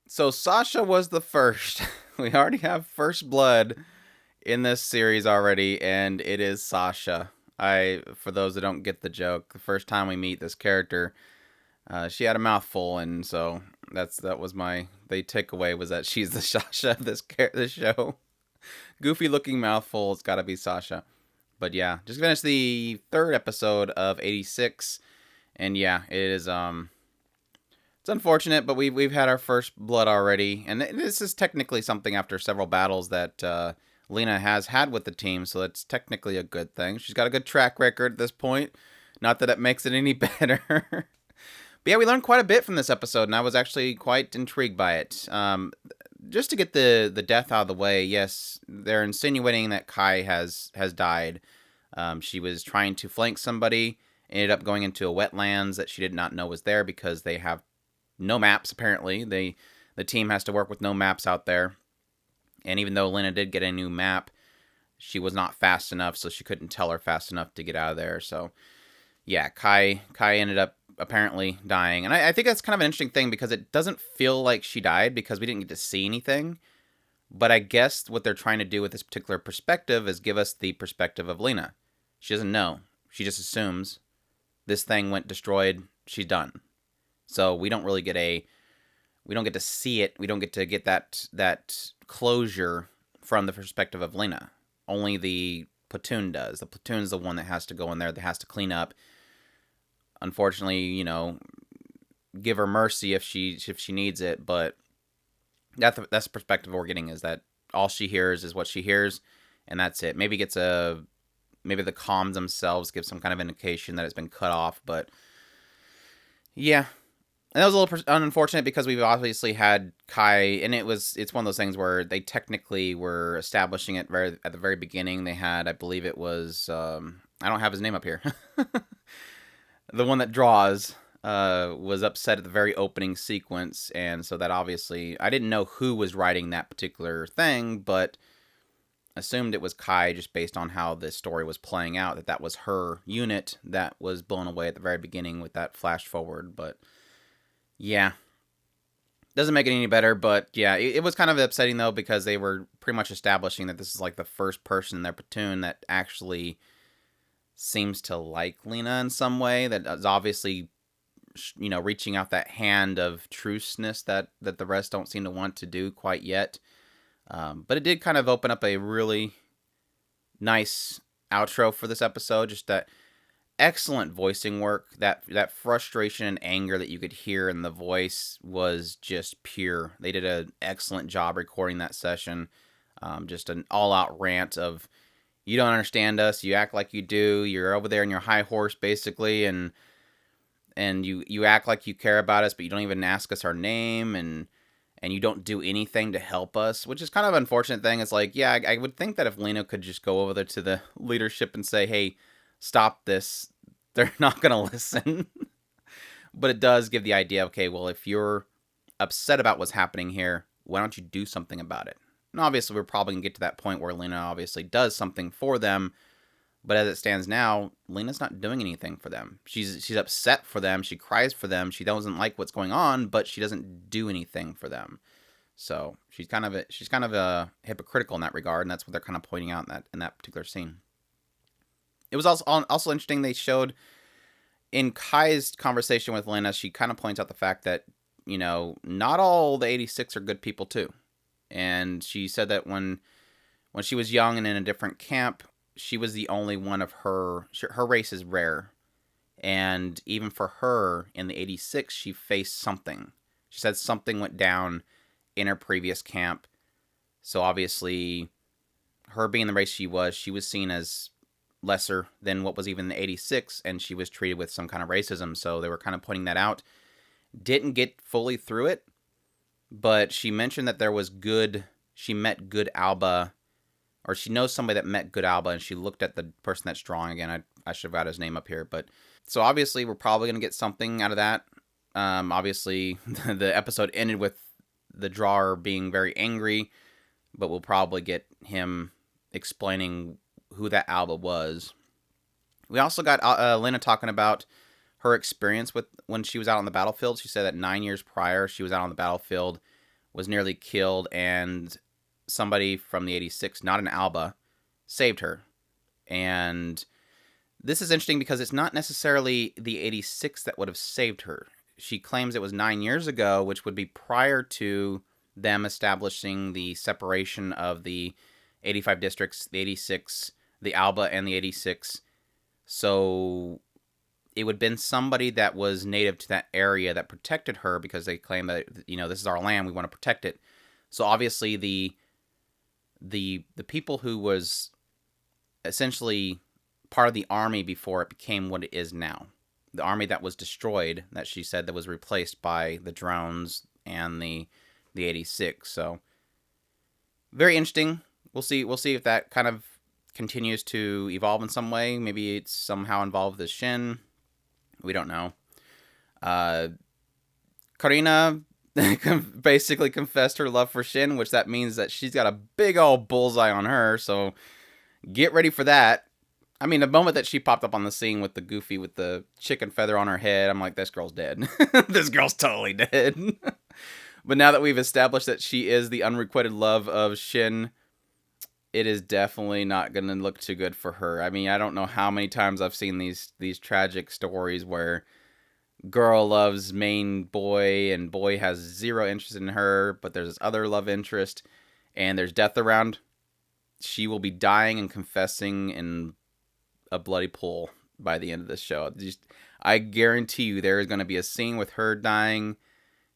So Sasha was the first. We already have first blood in this series already, and it is Sasha. For those that don't get the joke, the first time we meet this character, she had a mouthful, and so that was my the takeaway was that she's the Sasha of this show. Goofy looking mouthful. It's got to be Sasha. But yeah, just finished the third episode of 86, and yeah, it is it's unfortunate, but we've had our first blood already, and this is technically something after several battles that Lena has had with the team, so that's technically a good thing. She's got a good track record at this point. Not that it makes it any better. But yeah, we learned quite a bit from this episode, and I was actually quite intrigued by it. Just to get the death out of the way, yes, they're insinuating that Kai has died. She was trying to flank somebody, ended up going into a wetlands that she did not know was there because they have no maps. Apparently, the team has to work with no maps out there. And even though Lena did get a new map, she was not fast enough, so she couldn't tell her fast enough to get out of there. So yeah, Kai ended up apparently dying, and I think that's kind of an interesting thing because it doesn't feel like she died because we didn't get to see anything. But I guess what they're trying to do with this particular perspective is give us the perspective of Lena. She doesn't know. She just assumes this thing went destroyed. She's done. So we don't get to see it. We don't get to get that closure from the perspective of Lena. Only the platoon does. The platoon's the one that has to go in there, that has to clean up. Unfortunately, give her mercy if she needs it, but that's the perspective we're getting, is that all she hears is what she hears, and that's it. Maybe the comms themselves give some kind of indication that it's been cut off, but yeah, and that was a little unfortunate because we've obviously had Kai, and it's one of those things where they technically were establishing it at the very beginning. They had, I believe it was, I don't have his name up here, the one that draws, was upset at the very opening sequence, and so that obviously I didn't know who was writing that particular thing, but assumed it was Kai just based on how this story was playing out. That was her unit that was blown away at the very beginning with that flash forward, but. Yeah, doesn't make it any better, but yeah, it was kind of upsetting though because they were pretty much establishing that this is like the first person in their platoon that actually seems to like Lena in some way. That is obviously, reaching out that hand of truceness that the rest don't seem to want to do quite yet. But it did kind of open up a really nice outro for this episode. Just that excellent voicing work. That frustration and anger that you could hear in the voice was just pure. They did an excellent job recording that session. Just an all-out rant of, you don't understand us, you act like you do, you're over there in your high horse basically, and you act like you care about us, but you don't even ask us our name, and you don't do anything to help us, which is kind of an unfortunate thing. It's like, yeah, I would think that if Lena could just go over there to the leadership and say, hey, stop this, they're not going to listen. But it does give the idea, okay, well, if you're upset about what's happening here, why don't you do something about it? And obviously, we're probably going to get to that point where Lena obviously does something for them. But as it stands now, Lena's not doing anything for them. She's upset for them. She cries for them. She doesn't like what's going on, but she doesn't do anything for them. So she's kind of a hypocritical in that regard, and that's what they're kind of pointing out in that particular scene. It was also interesting. They showed in Kai's conversation with Lena, she kind of points out the fact that not all the 86 are good people too, and she said that when she was young and in a different camp, she was the only one of her race is rare, and even for her in the 86, she faced something. She said something went down in her previous camp, so obviously, her being the race she was seen as lesser than what was even the 86, and she was treated with some kind of racism, so they were kind of pointing that out. Didn't get fully through it, but she mentioned that she met Good Alba, or she knows somebody that met Good Alba, and she looked at the person that's drawing again. I should have got his name up here, but so obviously we're probably going to get something out of that. Obviously, the episode ended with the drawer being very angry, but we'll probably get him explaining who that Alba was. We also got Lena talking about her experience with when she was out on the battlefield. She said that 9 years prior, she was out on the battlefield was nearly killed, and somebody from the 86, not an Alba, saved her. And this is interesting because it's not necessarily the 86 that would have saved her. She claims it was 9 years ago, which would be prior to them establishing the separation of the 85 districts, the 86, the Alba, and the 86. So it would have been somebody that was native to that area that protected her, because they claim that, this is our land, we want to protect it. So obviously the people who was essentially part of the army before it became what it is now, the army that was destroyed, that she said that was replaced by the drones and the 86. So very interesting. We'll see if that kind of continues to evolve in some way. Maybe it's somehow involved with Shin. We don't know. Karina basically confessed her love for Shin, which that means that she's got a big old bullseye on her. So get ready for that. I mean, the moment that she popped up on the scene with the Goofy with the chicken feather on her head, I'm like, this girl's dead. This girl's totally dead. But now that we've established that she is the unrequited love of Shin, it is definitely not going to look too good for her. I mean, I don't know how many times I've seen these tragic stories where girl loves main boy and boy has zero interest in her, but there's this other love interest and there's death around. She will be dying and confessing in a bloody pool by the end of this show. I guarantee you there is going to be a scene with her dying,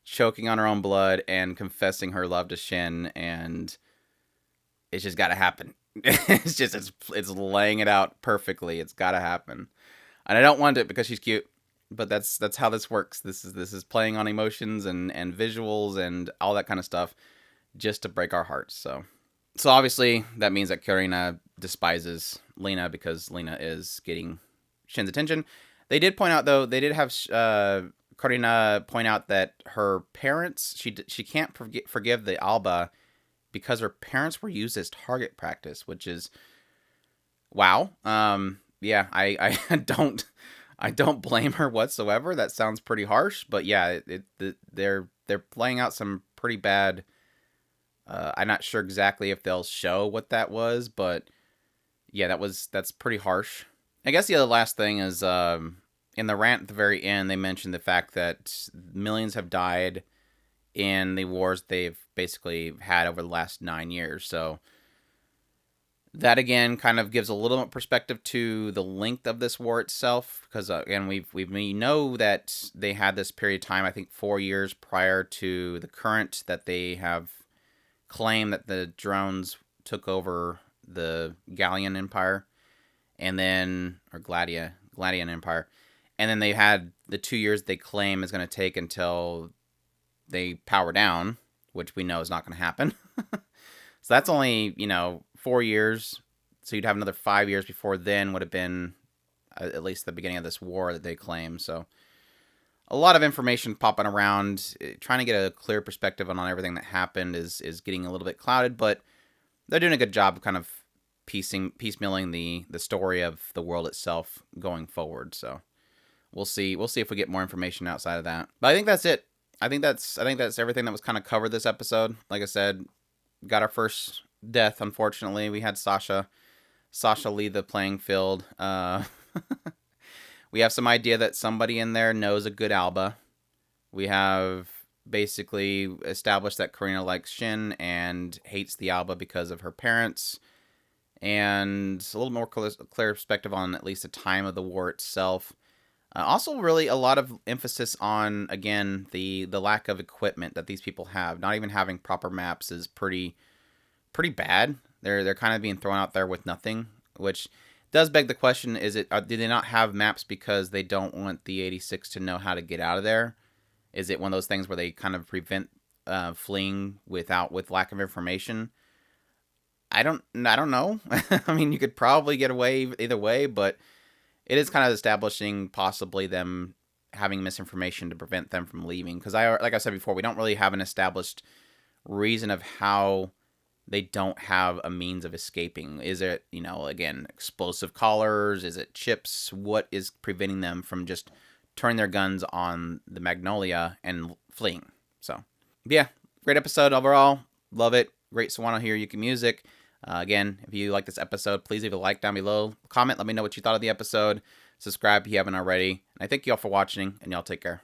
choking on her own blood, and confessing her love to Shin, and it's just got to happen. It's laying it out perfectly. It's got to happen. And I don't want it because she's cute, but that's how this works. This is playing on emotions and visuals and all that kind of stuff just to break our hearts. So obviously that means that Karina despises Lena because Lena is getting Shin's attention. They did point out, though, they did have Karina point out that her parents, she can't forgive the Alba because her parents were used as target practice, which is, wow. Yeah, I don't blame her whatsoever. That sounds pretty harsh, but yeah, they're playing out some pretty bad. I'm not sure exactly if they'll show what that was, but yeah, that's pretty harsh. I guess the other last thing is in the rant at the very end, they mentioned the fact that millions have died in the wars they've basically had over the last 9 years. So that again kind of gives a little bit perspective to the length of this war itself, because again we know that they had this period of time, I think 4 years prior to the current, that they have claimed that the drones took over the Gallian Empire, and then Gladian Empire, and then they had the 2 years they claim is going to take until they power down, which we know is not going to happen. So that's only 4 years. So you'd have another 5 years before then would have been at least the beginning of this war that they claim. So a lot of information popping around. Trying to get a clear perspective on everything that happened is getting a little bit clouded, but they're doing a good job of kind of piecemealing the story of the world itself going forward. So we'll see if we get more information outside of that. But I think that's it. I think that's everything that was kind of covered this episode. Like I said, got our first death, unfortunately. We had Sasha leave the playing field. We have some idea that somebody in there knows a good Alba. We have basically established that Karina likes Shin and hates the Alba because of her parents. And a little more clear perspective on at least the time of the war itself. Also, really a lot of emphasis on, again, the lack of equipment that these people have. Not even having proper maps is pretty bad. They're kind of being thrown out there with nothing, which does beg the question: do they not have maps because they don't want the 86 to know how to get out of there? Is it one of those things where they kind of prevent fleeing with lack of information? I don't know. I mean, you could probably get away either way, but it is kind of establishing possibly them having misinformation to prevent them from leaving. Because like I said before, we don't really have an established reason of how they don't have a means of escaping. Is it, again, explosive collars? Is it chips? What is preventing them from just turning their guns on the Magnolia and fleeing? So, yeah, great episode overall. Love it. Great Sawano Hiroyuki music. Again, if you like this episode, please leave a like down below. Comment, let me know what you thought of the episode. Subscribe if you haven't already. And I thank you all for watching, and y'all take care.